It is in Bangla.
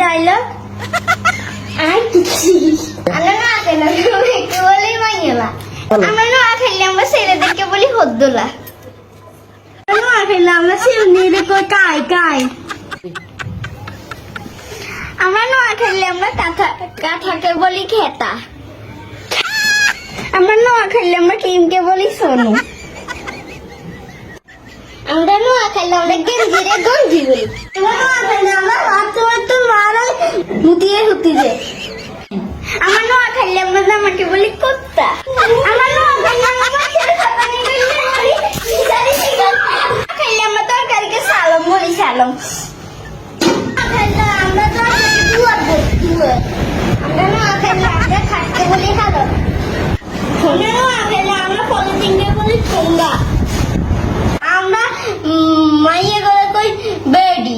ডায়লগ আই কিছু আমরা না খেলে কে বলি মাইয়েলা আমরা না খেলে আমরা ছেলেদেরকে বলি হদ্দুলা না খেলে আমরা ছেলেদের কই কাই কাই আমরা না খেলে আমরা কাঁঠাকে বলি খেতা আমরা না খেলে আমরা কিমকে বলি সোনু আমরা না খেলে আমরা গেঞ্জিরে গঞ্জি বলি আমরা না খেলে আমরা হাতে মারা হুতিয়ে হুতিয়ে আমার না খেলে আমরা জামাকে বলি কুত্তা আমার না খেলে আমরা মাছের খাতানি বলি সিজারি সিগার খেলে আমরা তরকারিকে সালম বলি সালম খেলে আমরা তরকারি দুয়া দুয়া আমরা না খেলে আমরা খাটতে বলি খালো আমরা না খেলে আমরা পলিথিনকে বলি ঠোঙ্গা আমরা মাইয়ে করে কই বেডি